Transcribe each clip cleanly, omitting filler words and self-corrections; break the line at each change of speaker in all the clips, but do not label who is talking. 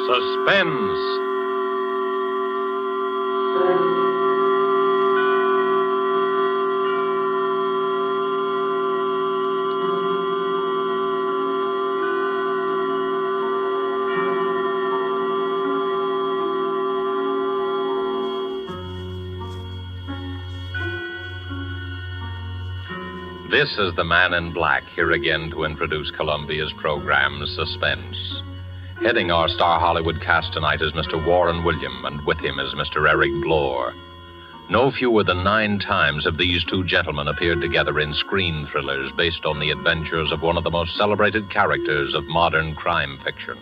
Suspense. This is the Man in Black, here again to introduce Columbia's program, Suspense. Heading our star Hollywood cast tonight is Mr. Warren William, and with him is Mr. Eric Blore. No fewer than 9 times have these two gentlemen appeared together in screen thrillers based on the adventures of one of the most celebrated characters of modern crime fiction.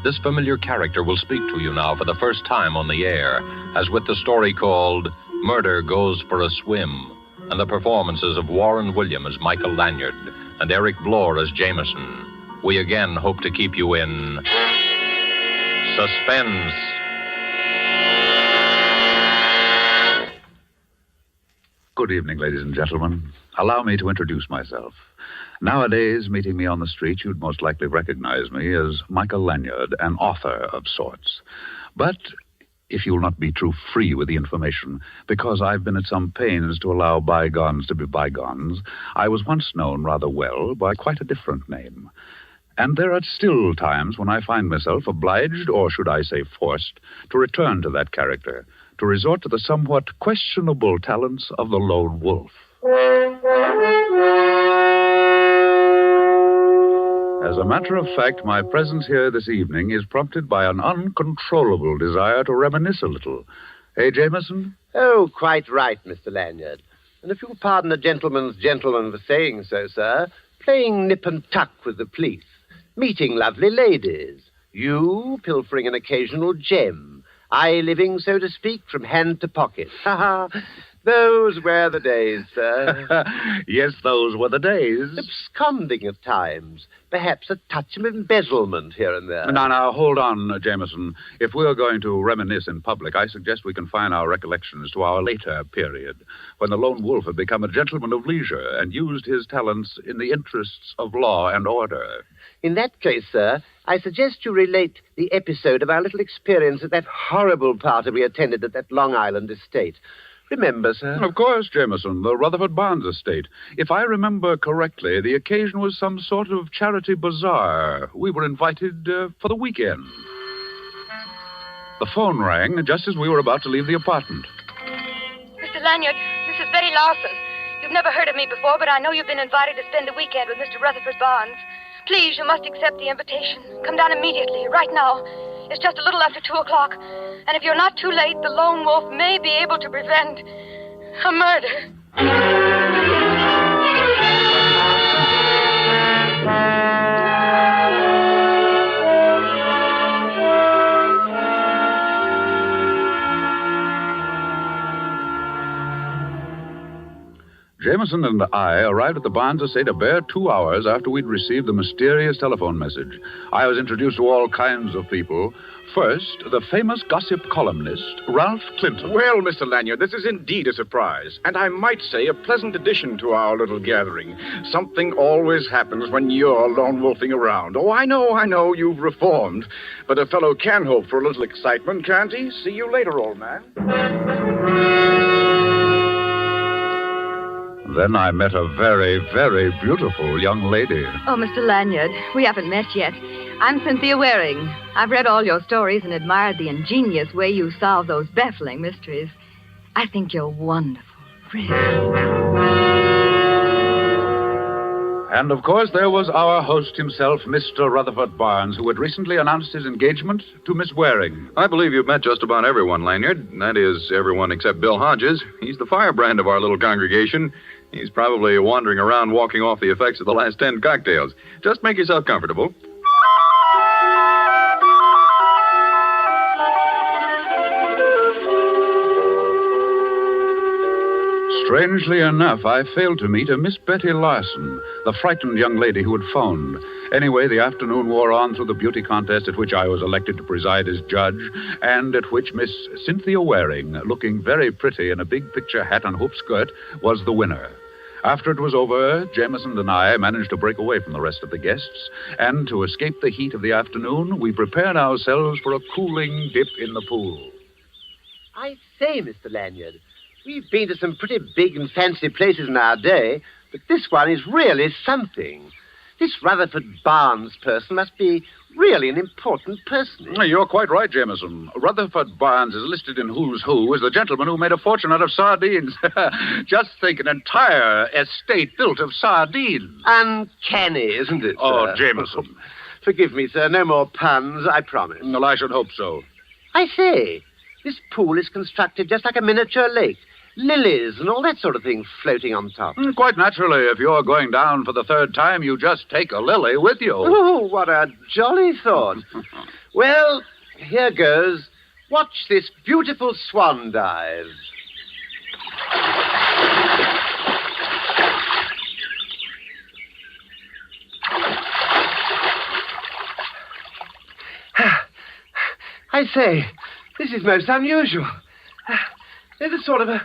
This familiar character will speak to you now for the first time on the air, as with the story called Murder Goes for a Swim, and the performances of Warren William as Michael Lanyard and Eric Blore as Jameson. We again hope to keep you in suspense.
Good evening, ladies and gentlemen. Allow me to introduce myself. Nowadays, meeting me on the street, you'd most likely recognize me as Michael Lanyard, an author of sorts. But if you'll not be too free with the information, because I've been at some pains to allow bygones to be bygones, I was once known rather well by quite a different name. And there are still times when I find myself obliged, or should I say forced, to return to that character, to resort to the somewhat questionable talents of the lone wolf. As a matter of fact, my presence here this evening is prompted by an uncontrollable desire to reminisce a little. Eh, Jameson?
Oh, quite right, Mr. Lanyard. And if you'll pardon a gentleman's gentleman for saying so, sir, playing nip and tuck with the police, meeting lovely ladies, you pilfering an occasional gem, I living, so to speak, from hand to pocket. Ha ha! Those were the days, sir.
Yes, those were the days.
Absconding at times. Perhaps a touch of embezzlement here and there.
Now, hold on, Jameson. If we're going to reminisce in public, I suggest we confine our recollections to our later period, when the lone wolf had become a gentleman of leisure and used his talents in the interests of law and order.
In that case, sir, I suggest you relate the episode of our little experience at that horrible party we attended at that Long Island estate. Remember, sir?
Of course, Jameson, the Rutherford Barnes estate. If I remember correctly, the occasion was some sort of charity bazaar. We were invited for the weekend. The phone rang just as we were about to leave the apartment.
Mr. Lanyard, this is Betty Lawson. You've never heard of me before, but I know you've been invited to spend the weekend with Mr. Rutherford Barnes. Please, you must accept the invitation. Come down immediately, right now. It's just a little after 2 o'clock. And if you're not too late, the lone wolf may be able to prevent a murder.
Jameson and I arrived at the Barnes estate a bare 2 hours after we'd received the mysterious telephone message. I was introduced to all kinds of people. First, the famous gossip columnist, Ralph Clinton.
Well, Mr. Lanyard, this is indeed a surprise, and I might say a pleasant addition to our little gathering. Something always happens when you're lone wolfing around. Oh, I know, you've reformed. But a fellow can hope for a little excitement, can't he? See you later, old man.
Then I met a very, very beautiful young lady.
Oh, Mr. Lanyard, we haven't met yet. I'm Cynthia Waring. I've read all your stories and admired the ingenious way you solve those baffling mysteries. I think you're wonderful, really.
And, of course, there was our host himself, Mr. Rutherford Barnes, who had recently announced his engagement to Miss Waring.
I believe you've met just about everyone, Lanyard. That is, everyone except Bill Hodges. He's the firebrand of our little congregation. He's probably wandering around walking off the effects of the last 10 cocktails. Just make yourself comfortable.
Strangely enough, I failed to meet a Miss Betty Larson, the frightened young lady who had phoned. Anyway, the afternoon wore on through the beauty contest at which I was elected to preside as judge, and at which Miss Cynthia Waring, looking very pretty in a big picture hat and hoop skirt, was the winner. After it was over, Jameson and I managed to break away from the rest of the guests, and to escape the heat of the afternoon, we prepared ourselves for a cooling dip in the pool.
I say, Mr. Lanyard, we've been to some pretty big and fancy places in our day, but this one is really something. This Rutherford Barnes person must be really an important person.
You're quite right, Jameson. Rutherford Barnes is listed in Who's Who as the gentleman who made a fortune out of sardines. Just think, an entire estate built of sardines.
Uncanny, isn't it, sir?
Oh, Jameson.
Forgive me, sir. No more puns, I promise.
Well, I should hope so.
I say, this pool is constructed just like a miniature lake. Lilies and all that sort of thing floating on top.
Quite naturally, if you're going down for the third time, you just take a lily with you.
Oh, what a jolly thought. Well, here goes. Watch this beautiful swan dive. I say, this is most unusual. There's a sort of a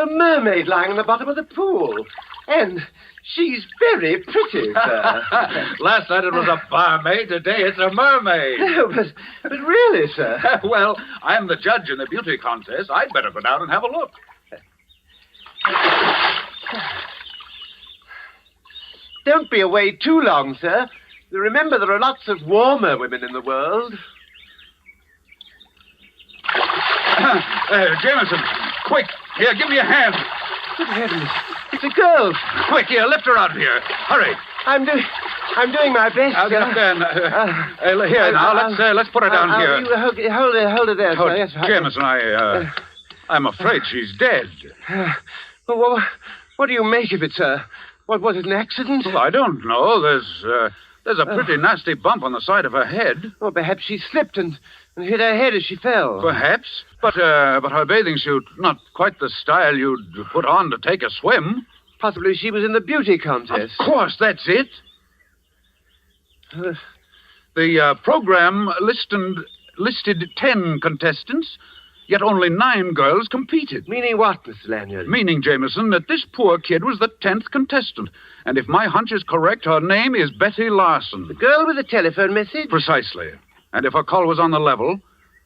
mermaid lying in the bottom of the pool. And she's very pretty, sir.
Last night it was a barmaid. Today it's a mermaid.
No, but really, sir.
Well, I'm the judge in the beauty contest. I'd better go down and have a look.
Don't be away too long, sir. Remember, there are lots of warmer women in the world.
Jameson, quick. Here, give me a hand.
Good heavens. It's a girl.
Quick, here, lift her out of here. Hurry.
I'm doing my best,
I'll
sir.
get then. Here, now, let's put her down here.
You hold her there, sir. Yes,
Jameson, I'm afraid she's dead.
Well, what do you make of it, sir? Was it an accident?
Well, I don't know. There's a pretty nasty bump on the side of her head.
Well, perhaps she slipped and hit her head as she fell.
Perhaps. But her bathing suit, not quite the style you'd put on to take a swim.
Possibly she was in the beauty contest.
Of course, that's it. The program listed 10 contestants, yet only 9 girls competed.
Meaning what, Mr. Lanyard?
Meaning, Jameson, that this poor kid was the 10th contestant. And if my hunch is correct, her name is Betty Larson.
The girl with the telephone message?
Precisely. And if her call was on the level,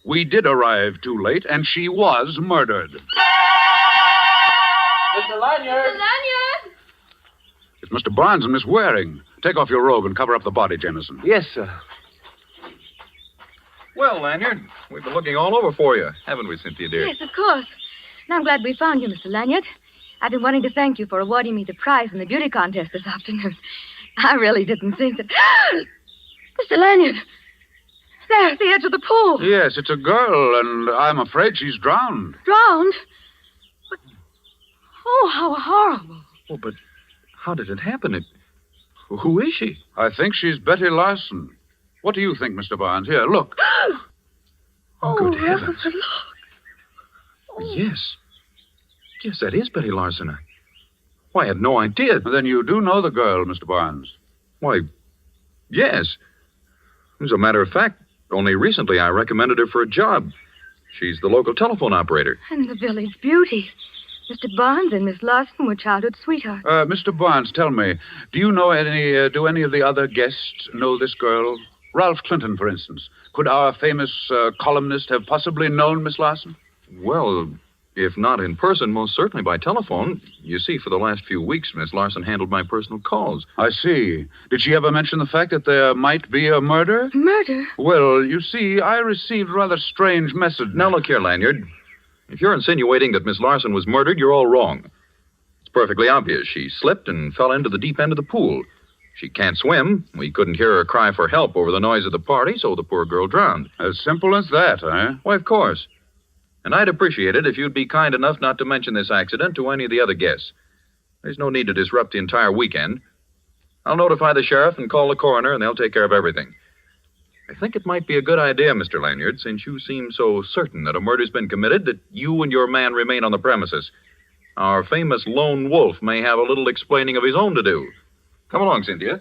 we did arrive too late, and she was murdered.
Mr. Lanyard!
Mr. Lanyard!
It's Mr. Barnes and Miss Waring. Take off your robe and cover up the body, Jameson.
Yes, sir.
Well, Lanyard, we've been looking all over for you, haven't we, Cynthia, dear?
Yes, of course. And I'm glad we found you, Mr. Lanyard. I've been wanting to thank you for awarding me the prize in the beauty contest this afternoon. I really didn't think that... Mr. Lanyard! There, at the edge of the pool.
Yes, it's a girl, and I'm afraid she's drowned.
Drowned? But... Oh, how horrible.
Oh, but how did it happen? Who is she?
I think she's Betty Larson. What do you think, Mr. Barnes? Here, look.
Good heavens.
Rutherford, look. Oh.
Yes. Yes, that is Betty Larson. Why, I had no idea.
Then you do know the girl, Mr. Barnes.
Why, yes. As a matter of fact, only recently I recommended her for a job. She's the local telephone operator.
And the village beauty. Mr. Barnes and Miss Larson were childhood sweethearts.
Mr. Barnes, tell me, do any of the other guests know this girl? Ralph Clinton, for instance. Could our famous columnist have possibly known Miss Larson?
Well, if not in person, most certainly by telephone. You see, for the last few weeks, Miss Larson handled my personal calls.
I see. Did she ever mention the fact that there might be a murder?
Murder?
Well, you see, I received a rather strange message.
Now, look here, Lanyard. If you're insinuating that Miss Larson was murdered, you're all wrong. It's perfectly obvious. She slipped and fell into the deep end of the pool. She can't swim. We couldn't hear her cry for help over the noise of the party, so the poor girl drowned.
As simple as that, eh?
Why, of course. And I'd appreciate it if you'd be kind enough not to mention this accident to any of the other guests. There's no need to disrupt the entire weekend. I'll notify the sheriff and call the coroner, and they'll take care of everything. I think it might be a good idea, Mr. Lanyard, since you seem so certain that a murder's been committed, that you and your man remain on the premises. Our famous lone wolf may have a little explaining of his own to do. Come along, Cynthia.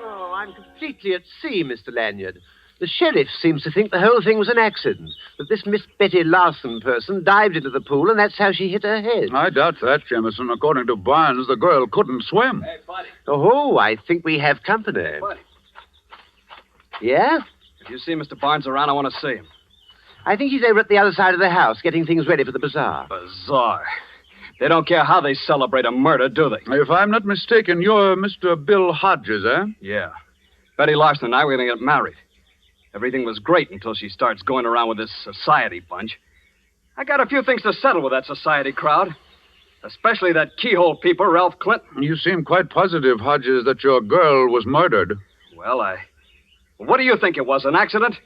Oh, I'm completely at sea, Mr. Lanyard. The sheriff seems to think the whole thing was an accident, that this Miss Betty Larson person dived into the pool and that's how she hit her head.
I doubt that, Jameson. According to Barnes, the girl couldn't swim.
Hey, buddy.
Oh, I think we have company.
Buddy.
Yeah?
If you see Mr. Barnes around, I want to see him.
I think he's over at the other side of the house, getting things ready for the bazaar.
Bizarre. They don't care how they celebrate a murder, do they?
If I'm not mistaken, you're Mr. Bill Hodges, eh?
Yeah. Betty Larson and I were going to get married. Everything was great until she starts going around with this society bunch. I got a few things to settle with that society crowd. Especially that keyhole peeper, Ralph Clinton.
You seem quite positive, Hodges, that your girl was murdered.
Well, what do you think it was, an accident?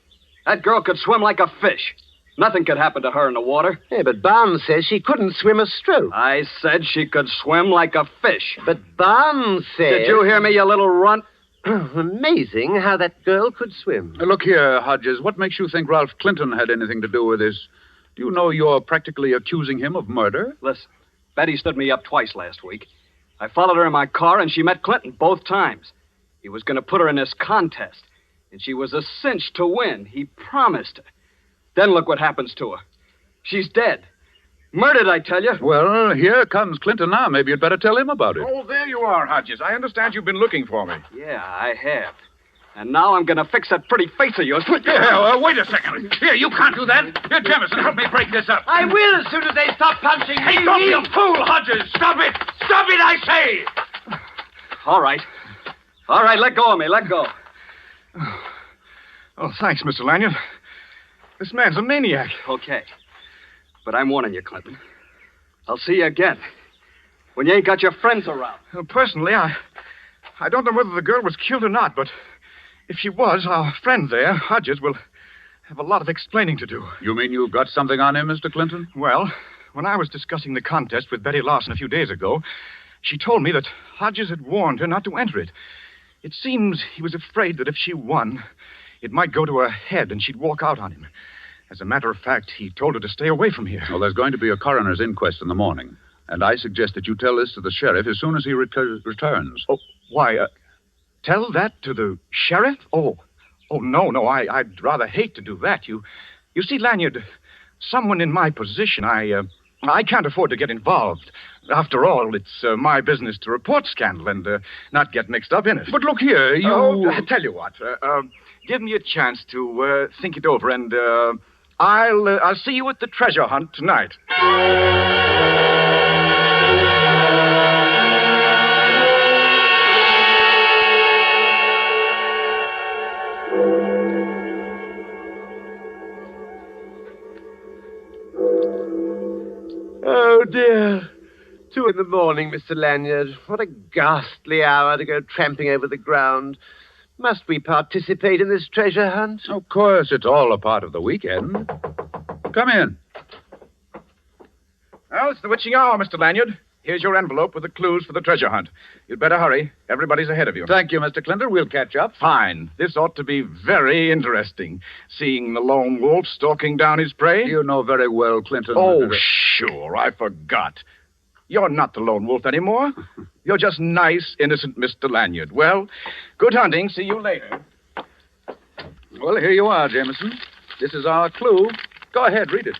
That girl could swim like a fish. Nothing could happen to her in the water.
Hey, but Barnes says she couldn't swim a stroke.
I said she could swim like a fish.
But Barnes says...
Did you hear me, you little runt?
Amazing how that girl could swim.
Look here, Hodges. What makes you think Ralph Clinton had anything to do with this? Do you know you're practically accusing him of murder?
Listen, Betty stood me up twice last week. I followed her in my car, and she met Clinton both times. He was going to put her in this contest, and she was a cinch to win. He promised her. Then look what happens to her. She's dead. Murdered, I tell you.
Well, here comes Clinton now. Maybe you'd better tell him about it.
Oh, there you are, Hodges. I understand you've been looking for me.
Yeah, I have. And now I'm going to fix that pretty face of yours.
Yeah, wait a second. Here, you can't do that. Here, Jameson, help me break this up.
I will as soon as they stop punching me.
Hey, don't be a fool, Hodges. Stop it. Stop it, I say.
All right. All right, let go of me. Let go.
Oh, thanks, Mr. Lanyard. This man's a maniac.
Okay. But I'm warning you, Clinton. I'll see you again. When you ain't got your friends around.
Personally, I don't know whether the girl was killed or not, but if she was, our friend there, Hodges, will have a lot of explaining to do.
You mean you've got something on him, Mr. Clinton?
Well, when I was discussing the contest with Betty Larson a few days ago, she told me that Hodges had warned her not to enter it. It seems he was afraid that if she won, it might go to her head and she'd walk out on him. As a matter of fact, he told her to stay away from here.
Well, there's going to be a coroner's inquest in the morning, and I suggest that you tell this to the sheriff as soon as he returns.
Oh, why, tell that to the sheriff? Oh, no, I'd rather hate to do that. You see, Lanyard, someone in my position, I can't afford to get involved. After all, it's my business to report scandal and not get mixed up in it.
But look here, you...
Oh, I tell you what, give me a chance to think it over, and I'll see you at the treasure hunt tonight.
Oh, dear. 2 in the morning, Mr. Lanyard. What a ghastly hour to go tramping over the ground. Must we participate in this treasure hunt?
Of course, it's all a part of the weekend. Come in.
Well, it's the witching hour, Mr. Lanyard. Here's your envelope with the clues for the treasure hunt. You'd better hurry. Everybody's ahead of you.
Thank you, Mr. Clinton. We'll catch up.
Fine. This ought to be very interesting. Seeing the lone wolf stalking down his prey.
You know very well, Clinton.
Oh, sure. I forgot. You're not the lone wolf anymore. You're just nice, innocent Mr. Lanyard. Well, good hunting. See you later.
Well, here you are, Jameson. This is our clue. Go ahead, read it.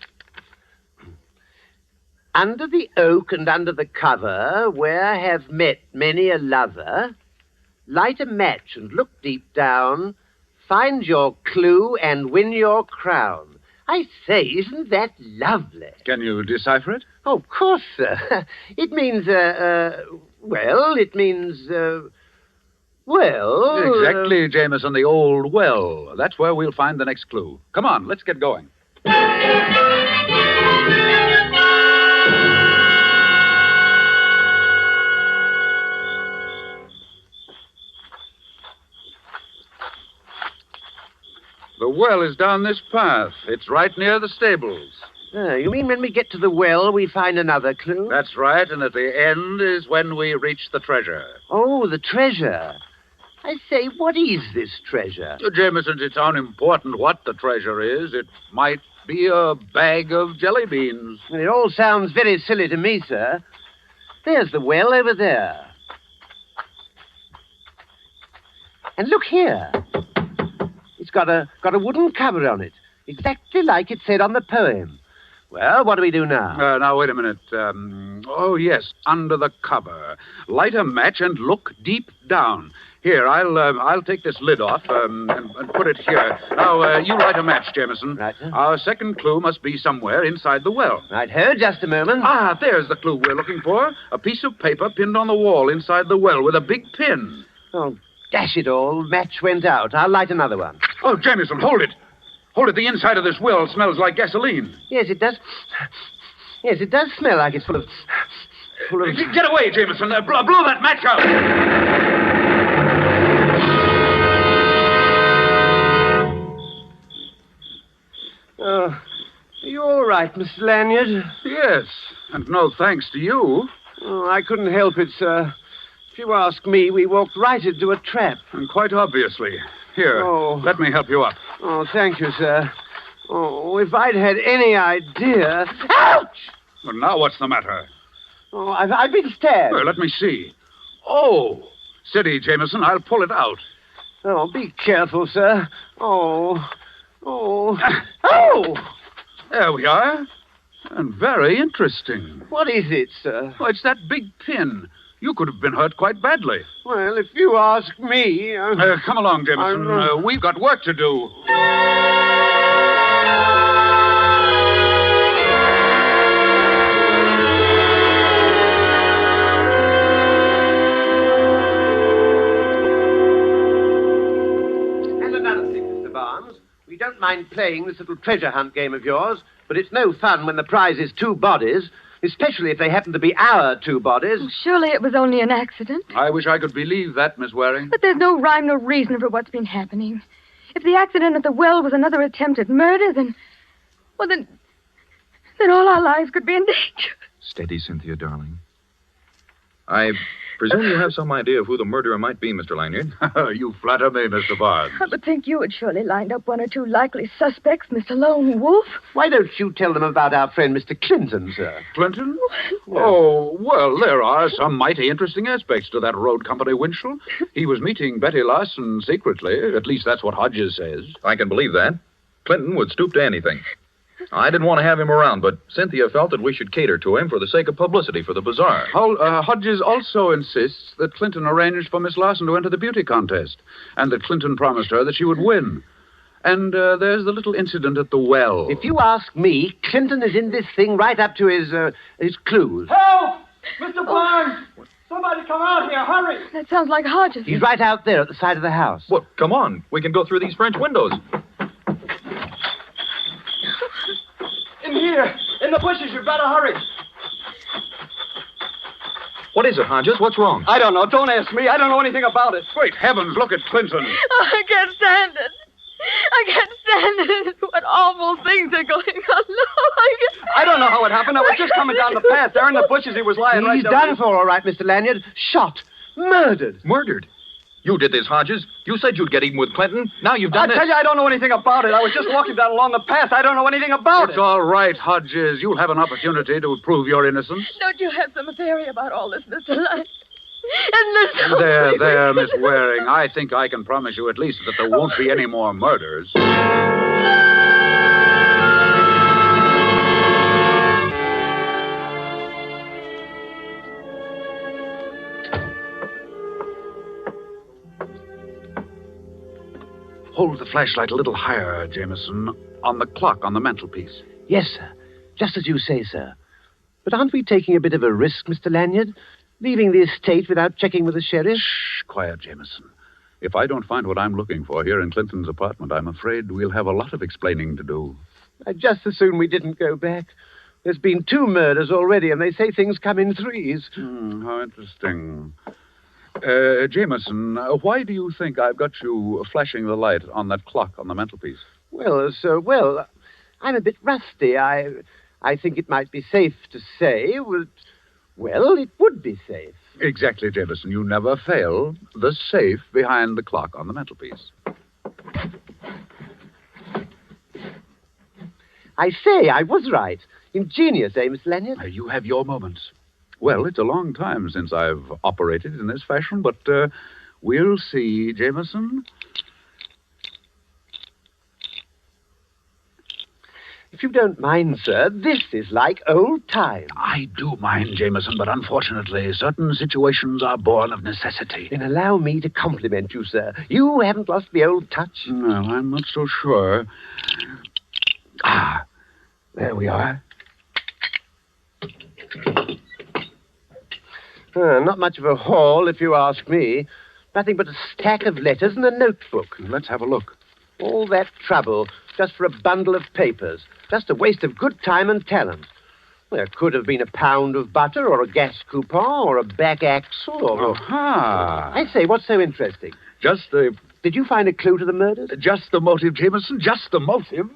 Under the oak and under the cover, where have met many a lover, light a match and look deep down, find your clue and win your crown. I say, isn't that lovely?
Can you decipher it?
Oh, of course, sir. It means,
Exactly, Jameson, the old well. That's where we'll find the next clue. Come on, let's get going. The well is down this path. It's right near the stables.
You mean when we get to the well, we find another clue?
That's right, and at the end is when we reach the treasure.
Oh, the treasure. I say, what is this treasure?
Jameson, it's unimportant what the treasure is. It might be a bag of jelly beans.
It all sounds very silly to me, sir. There's the well over there. And look here. got a wooden cover on it, exactly like it said on the poem. Well, what do we do now?
Now, wait a minute. Oh, yes, under the cover. Light a match and look deep down. Here, I'll take this lid off and put it here. Now, you light a match, Jameson.
Right, sir.
Our second clue must be somewhere inside the well.
Right, here, just a moment.
Ah, there's the clue we're looking for. A piece of paper pinned on the wall inside the well with a big pin.
Oh, dash it all. Match went out. I'll light another one.
Oh, Jameson, hold it. Hold it. The inside of this well smells like gasoline.
Yes, it does. Yes, it does smell like it's full of...
Get away, Jameson. Blow that match out.
Oh, are you all right, Mr. Lanyard?
Yes, and no thanks to you.
Oh, I couldn't help it, sir. If you ask me, we walked right into a trap.
And quite obviously. Here, let me help you up.
Oh, thank you, sir. Oh, if I'd had any idea... Ouch!
Well, now what's the matter?
Oh, I've been stabbed.
Well, let me see. Oh, steady, Jameson. I'll pull it out.
Oh, be careful, sir. Oh. Oh!
There we are. And very interesting.
What is it, sir?
Oh, it's that big pin. You could have been hurt quite badly.
Well, if you ask me...
Come along, Jameson. We've got work to do.
And another thing, Mr. Barnes. We don't mind playing this little treasure hunt game of yours, but it's no fun when the prize is 2 bodies, especially if they happen to be our 2 bodies.
Oh, surely it was only an accident.
I wish I could believe that, Miss Waring.
But there's no rhyme nor reason for what's been happening. If the accident at the well was another attempt at murder, then all our lives could be in danger.
Steady, Cynthia, darling. I presume you have some idea of who the murderer might be, Mr. Lanyard.
You flatter me, Mr. Barnes.
I would think you had surely lined up 1 or 2 likely suspects, Mr. Lone Wolf.
Why don't you tell them about our friend Mr. Clinton, sir?
Clinton? Oh, well, there are some mighty interesting aspects to that road company Winchell. He was meeting Betty Larson secretly. At least that's what Hodges says.
I can believe that. Clinton would stoop to anything. I didn't want to have him around, but Cynthia felt that we should cater to him for the sake of publicity for the bazaar.
Hodges also insists that Clinton arranged for Miss Larson to enter the beauty contest, and that Clinton promised her that she would win. And there's the little incident at the well.
If you ask me, Clinton is in this thing right up to his clues.
Help! Mr. Barnes! Somebody come out here, hurry!
That sounds like Hodges.
He's right out there at the side of the house.
Well, come on. We can go through these French windows.
In here, in the bushes, you better hurry.
What is it, Hodges? What's wrong?
I don't know. Don't ask me. I don't know anything about it.
Great heavens, look at Clinton.
Oh, I can't stand it. I can't stand it. What awful things are going on. No,
I don't know how it happened. I was just coming down the path. There in the bushes, he was lying right
He's
there.
done for, all right, Mr. Lanyard. Shot. Murdered.
Murdered? You did this, Hodges. You said you'd get even with Clinton. Now you've done
I tell you, I don't know anything about it. I was just walking down along the path. I don't know anything about
It's
it.
all right, Hodges. You'll have an opportunity to prove your innocence.
Don't you have some theory about all this, Mr. Lanyard? Isn't this
There, Miss Waring. I think I can promise you at least that there won't be any more murders. Hold the flashlight a little higher, Jameson, on the clock on the mantelpiece.
Yes, sir. Just as you say, sir. But aren't we taking a bit of a risk, Mr. Lanyard? Leaving the estate without checking with the sheriff?
Shh, quiet, Jameson. If I don't find what I'm looking for here in Clinton's apartment, I'm afraid we'll have a lot of explaining to do.
I'd just as soon we didn't go back. There's been 2 murders already, and they say things come in 3s.
How interesting. Jameson, why do you think I've got you flashing the light on that clock on the mantelpiece?
Well, sir, I'm a bit rusty. I think it might be safe to say, well, it would be safe.
Exactly, Jameson. You never fail. The safe behind the clock on the mantelpiece.
I say, I was right. Ingenious, eh, Mr. Lanyard?
You have your moments. Well, it's a long time since I've operated in this fashion, but we'll see, Jameson.
If you don't mind, sir, this is like old times.
I do mind, Jameson, but unfortunately, certain situations are born of necessity.
Then allow me to compliment you, sir. You haven't lost the old touch.
No, I'm not so sure. Ah, there we are.
Not much of a haul, if you ask me. Nothing but a stack of letters and a notebook.
Let's have a look.
All that trouble just for a bundle of papers. Just a waste of good time and talent. There could have been a pound of butter or a gas coupon or a back axle or...
Aha!
I say, what's so interesting?
Just the...
Did you find a clue to the murders?
Just the motive, Jameson. Just the motive.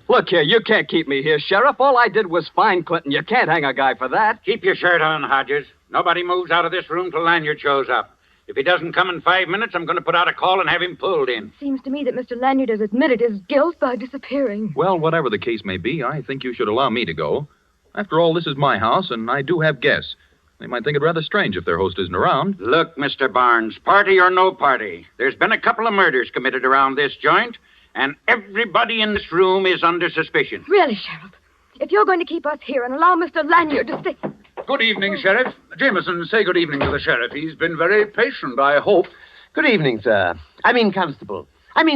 Look here, you can't keep me here, Sheriff. All I did was find Clinton. You can't hang a guy for that.
Keep your shirt on, Hodges. Nobody moves out of this room till Lanyard shows up. If he doesn't come in 5 minutes, I'm going to put out a call and have him pulled in.
Seems to me that Mr. Lanyard has admitted his guilt by disappearing.
Well, whatever the case may be, I think you should allow me to go. After all, this is my house, and I do have guests. They might think it rather strange if their host isn't around.
Look, Mr. Barnes, party or no party, there's been a couple of murders committed around this joint, and everybody in this room is under suspicion.
Really, Sheriff? If you're going to keep us here and allow Mr. Lanyard to stay...
Good evening, Sheriff. Jameson, say good evening to the sheriff. He's been very patient, I hope.
Good evening, sir. Constable.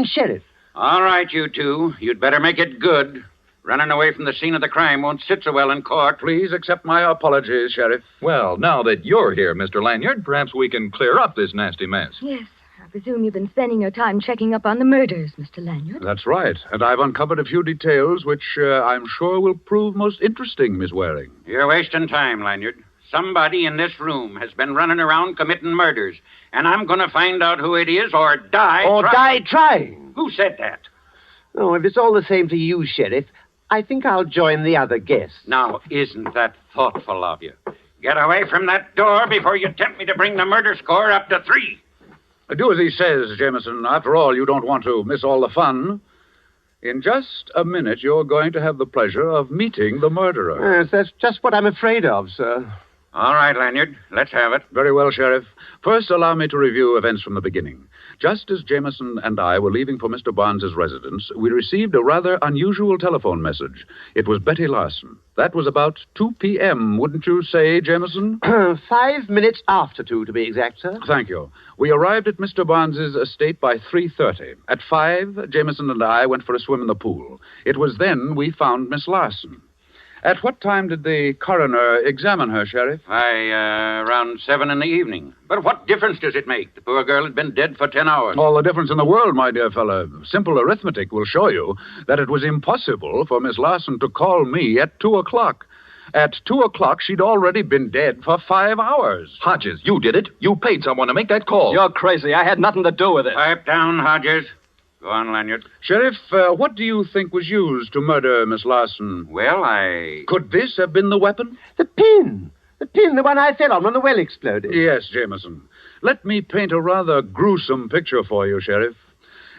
Sheriff.
All right, you two. You'd better make it good. Running away from the scene of the crime won't sit so well in court.
Please accept my apologies, Sheriff.
Well, now that you're here, Mr. Lanyard, perhaps we can clear up this nasty mess.
Yes, I presume you've been spending your time checking up on the murders, Mr. Lanyard.
That's right. And I've uncovered a few details which I'm sure will prove most interesting, Miss Waring.
You're wasting time, Lanyard. Somebody in this room has been running around committing murders, and I'm going to find out who it is or die
Die trying.
Who said that?
Oh, if it's all the same to you, Sheriff, I think I'll join the other guests.
Now, isn't that thoughtful of you? Get away from that door before you tempt me to bring the murder score up to 3.
Do as he says, Jameson. After all, you don't want to miss all the fun. In just a minute, you're going to have the pleasure of meeting the murderer.
Yes, that's just what I'm afraid of, sir.
All right, Lanyard. Let's have it.
Very well, Sheriff. First, allow me to review events from the beginning. Just as Jameson and I were leaving for Mr. Barnes's residence, we received a rather unusual telephone message. It was Betty Larson. That was about 2 p.m., wouldn't you say, Jameson?
5 minutes after 2, to be exact, sir.
Thank you. We arrived at Mr. Barnes's estate by 3:30. At 5, Jameson and I went for a swim in the pool. It was then we found Miss Larson. At what time did the coroner examine her, Sheriff?
Around 7 in the evening. But what difference does it make? The poor girl had been dead for 10 hours.
All the difference in the world, my dear fellow. Simple arithmetic will show you that it was impossible for Miss Larson to call me at 2 o'clock. At 2 o'clock, she'd already been dead for 5 hours.
Hodges, you did it. You paid someone to make that call.
You're crazy. I had nothing to do with it.
Pipe down, Hodges. Go on, Lanyard.
Sheriff, what do you think was used to murder Miss Larson?
Well,
Could this have been the weapon?
The pin, the one I fell on when the well exploded.
Yes, Jameson. Let me paint a rather gruesome picture for you, Sheriff.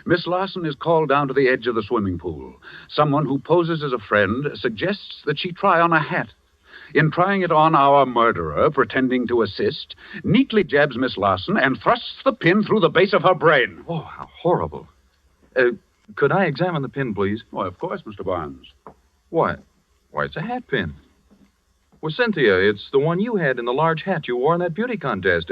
Miss Larson is called down to the edge of the swimming pool. Someone who poses as a friend suggests that she try on a hat. In trying it on, our murderer, pretending to assist, neatly jabs Miss Larson and thrusts the pin through the base of her brain.
Oh, how horrible. Could I examine the pin, please?
Why, of course, Mr. Barnes.
Why, it's a hat pin. Well, Cynthia, it's the one you had in the large hat you wore in that beauty contest.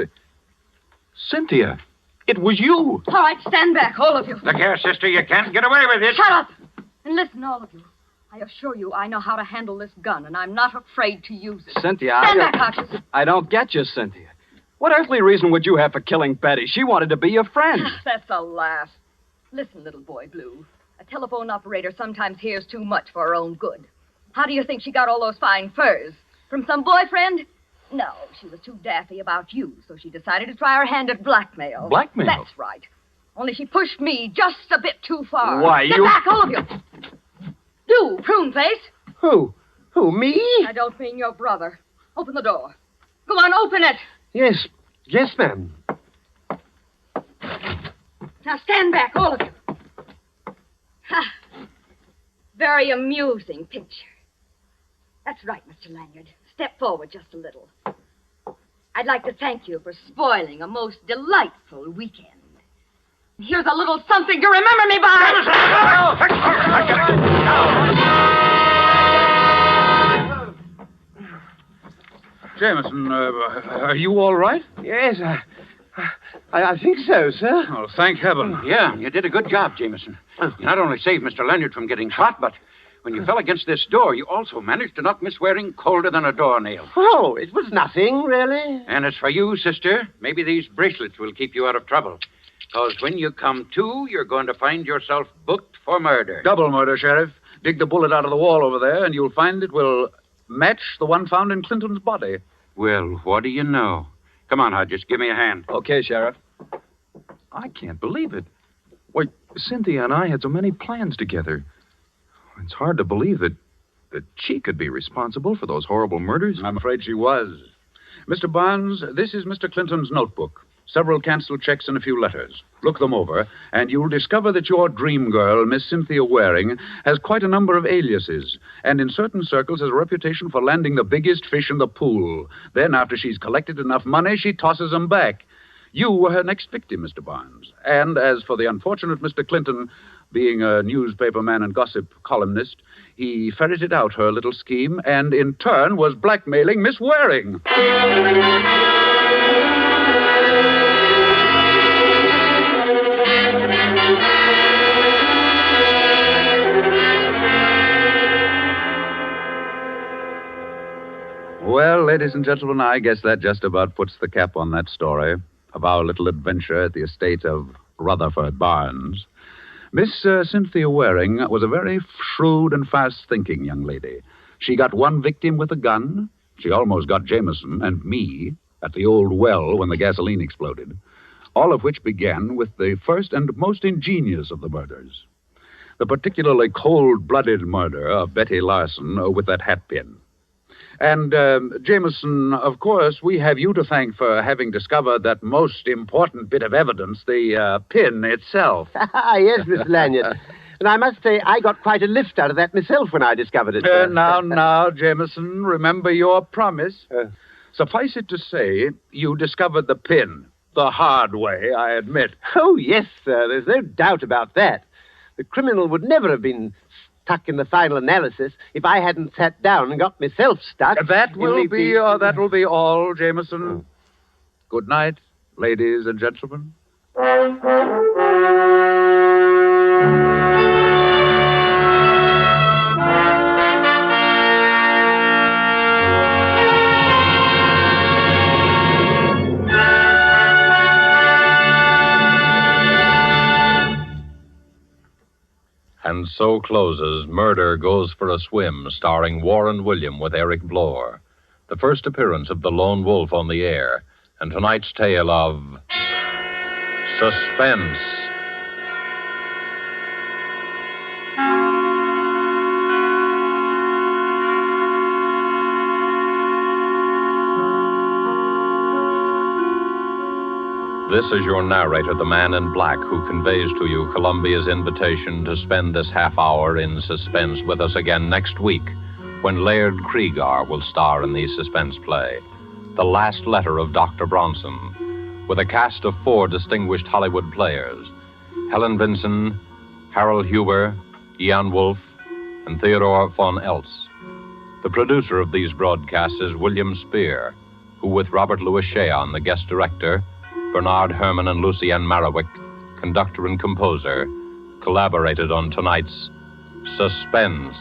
Cynthia, it was you.
All right, stand back, all of you.
look here, sister, you can't get away with it.
Shut up! And listen, all of you. I assure you I know how to handle this gun, and I'm not afraid to use it.
Cynthia,
Stand back, Hodges.
I don't get you, Cynthia. What earthly reason would you have for killing Betty? She wanted to be your friend.
That's a laugh. Listen, little boy Blue. A telephone operator sometimes hears too much for her own good. How do you think she got all those fine furs? From some boyfriend? No, she was too daffy about you, so she decided to try her hand at blackmail.
Blackmail?
That's right. Only she pushed me just a bit too far.
Why,
Get
you...
back, all of you. Do, prune face.
Who? Me?
I don't mean your brother. Open the door. Go on, open it.
Yes, ma'am.
Now stand back, all of you. Ha. Very amusing picture. That's right, Mr. Lanyard. Step forward just a little. I'd like to thank you for spoiling a most delightful weekend. Here's a little something to remember me by.
Jameson, are you all right?
Yes, I think so, sir.
Oh, thank heaven.
Yeah, you did a good job, Jameson. You not only saved Mr. Leonard from getting shot, but when you fell against this door, you also managed to knock Miss Waring colder than a doornail.
Oh, it was nothing, really.
And as for you, sister, maybe these bracelets will keep you out of trouble. Because when you come to, you're going to find yourself booked for murder.
Double murder, Sheriff. Dig the bullet out of the wall over there, and you'll find it will match the one found in Clinton's body.
Well, what do you know? Come on, Hodges, give me a hand.
Okay, Sheriff.
I can't believe it. Why, Cynthia and I had so many plans together. It's hard to believe that she could be responsible for those horrible murders.
I'm afraid she was. Mr. Barnes, this is Mr. Clinton's notebook. Several canceled checks and a few letters. Look them over, and you'll discover that your dream girl, Miss Cynthia Waring, has quite a number of aliases, and in certain circles has a reputation for landing the biggest fish in the pool. Then, after she's collected enough money, she tosses them back. You were her next victim, Mr. Barnes. And as for the unfortunate Mr. Clinton, being a newspaperman and gossip columnist, he ferreted out her little scheme and, in turn, was blackmailing Miss Waring. Well, ladies and gentlemen, I guess that just about puts the cap on that story of our little adventure at the estate of Rutherford Barnes. Miss Cynthia Waring was a very shrewd and fast-thinking young lady. She got one victim with a gun. She almost got Jameson and me at the old well when the gasoline exploded, all of which began with the first and most ingenious of the murders, the particularly cold-blooded murder of Betty Larson with that hat pin. And, Jameson, of course, we have you to thank for having discovered that most important bit of evidence, the pin itself.
Yes, Mr. Lanyard. And I must say, I got quite a lift out of that myself when I discovered it.
Now, Jameson, remember your promise. Suffice it to say, you discovered the pin. The hard way, I admit.
Oh, yes, sir. There's no doubt about that. The criminal would never have been stuck in the final analysis if I hadn't sat down and got myself stuck.
That will be all, Jameson. Good night, ladies and gentlemen.
And so closes Murder Goes for a Swim, starring Warren William with Eric Blore. The first appearance of the lone wolf on the air, and tonight's tale of suspense. This is your narrator, the man in black, who conveys to you Columbia's invitation to spend this half hour in suspense with us again next week, when Laird Kriegar will star in the suspense play, The Last Letter of Dr. Bronson, with a cast of 4 distinguished Hollywood players, Helen Vinson, Harold Huber, Ian Wolfe, and Theodore von Eltz. The producer of these broadcasts is William Spear, who, with Robert Louis Cheon, the guest director, Bernard Herrmann and Lucienne Marawick, conductor and composer, collaborated on tonight's Suspense.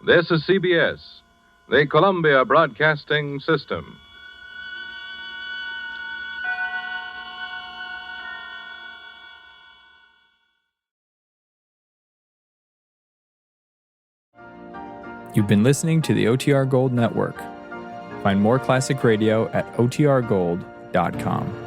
This is CBS, the Columbia Broadcasting System.
You've been listening to the OTR Gold Network. Find more classic radio at otrgold.com.